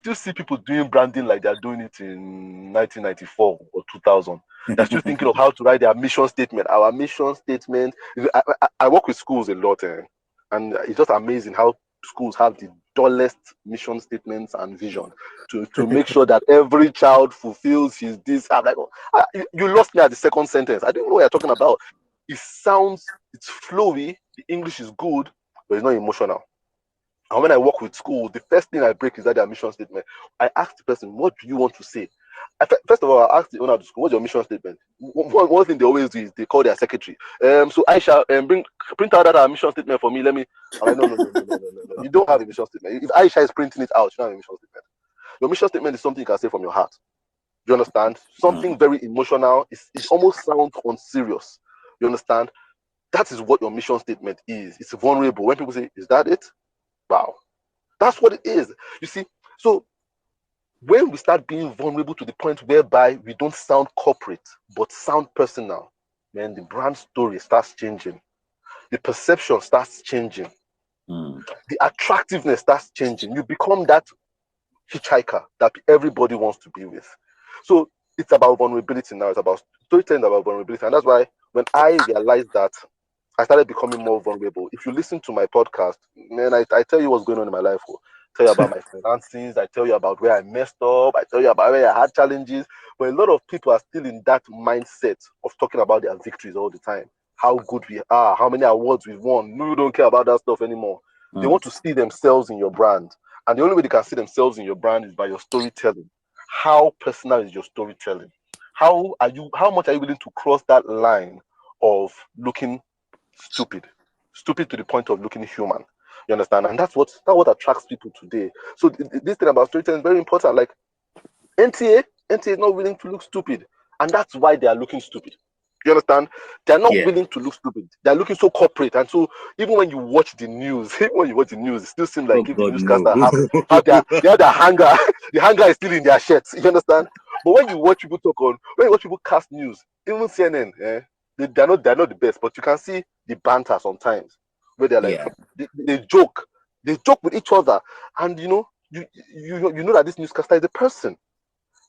still see people doing branding like they're doing it in 1994 or 2000. They're still thinking of how to write their mission statement. Our mission statement. I work with schools a lot, and it's just amazing how schools have the dullest mission statements and vision to make sure that every child fulfills his this. I'm like, oh, you lost me at the second sentence. I didn't know what you're talking about. It's flowy. The English is good, but it's not emotional. And when I work with school, the first thing I break is that their mission statement. I ask the person, what do you want to say? First of all, I ask the owner of the school, what's your mission statement? One thing they always do is they call their secretary. So Aisha, print out that mission statement for me. I'm like, no. You don't have a mission statement. If Aisha is printing it out, you don't have a mission statement. Your mission statement is something you can say from your heart. Do you understand? Something very emotional. It almost sounds unserious. You understand? That is what your mission statement is. It's vulnerable. When people say, is that it? Wow. That's what it is. You see, so when we start being vulnerable to the point whereby we don't sound corporate, but sound personal, then the brand story starts changing. The perception starts changing. The attractiveness starts changing. You become that hitchhiker that everybody wants to be with. So it's about vulnerability now. It's about storytelling about vulnerability. And that's why when I realized that, I started becoming more vulnerable. If you listen to my podcast, man, I tell you what's going on in my life. I tell you about my finances. I tell you about where I messed up. I tell you about where I had challenges. But a lot of people are still in that mindset of talking about their victories all the time. How good we are, how many awards we've won. No, you don't care about that stuff anymore. They want to see themselves in your brand. And the only way they can see themselves in your brand is by your storytelling. How personal is your storytelling? How much are you willing to cross that line of looking stupid to the point of looking human? You understand? And that's what attracts people today. So this thing about storytelling is very important. Like NTA is not willing to look stupid, and that's why they are looking stupid. You understand? They're not willing to look stupid. They're looking so corporate, and so even when you watch the news, it still seems like if the newscaster have their hanger, the hanger is still in their shirts. You understand? But when you watch people cast news, even CNN, they're not the best, but you can see the banter sometimes where they're like they joke with each other, and you know that this newscaster is a person.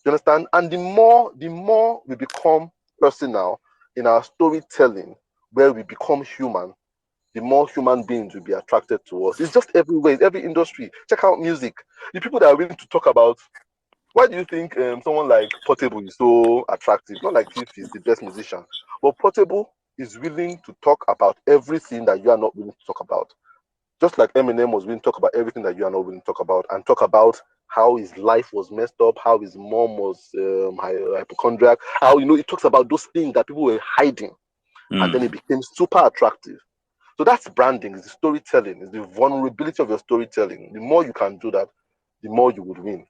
You understand? And the more we become personal in our storytelling, where we become human, the more human beings will be attracted to us. It's just everywhere, it's every industry. Check out music. The people that are willing to talk about, why do you think someone like Portable is so attractive? Not like Fifth is the best musician, but Portable is willing to talk about everything that you are not willing to talk about. Just like Eminem was willing to talk about everything that you are not willing to talk about, and talk about how his life was messed up, how his mom was hypochondriac, how it talks about those things that people were hiding, and then it became super attractive. So that's branding, is the storytelling, is the vulnerability of your storytelling. The more you can do that, the more you would win.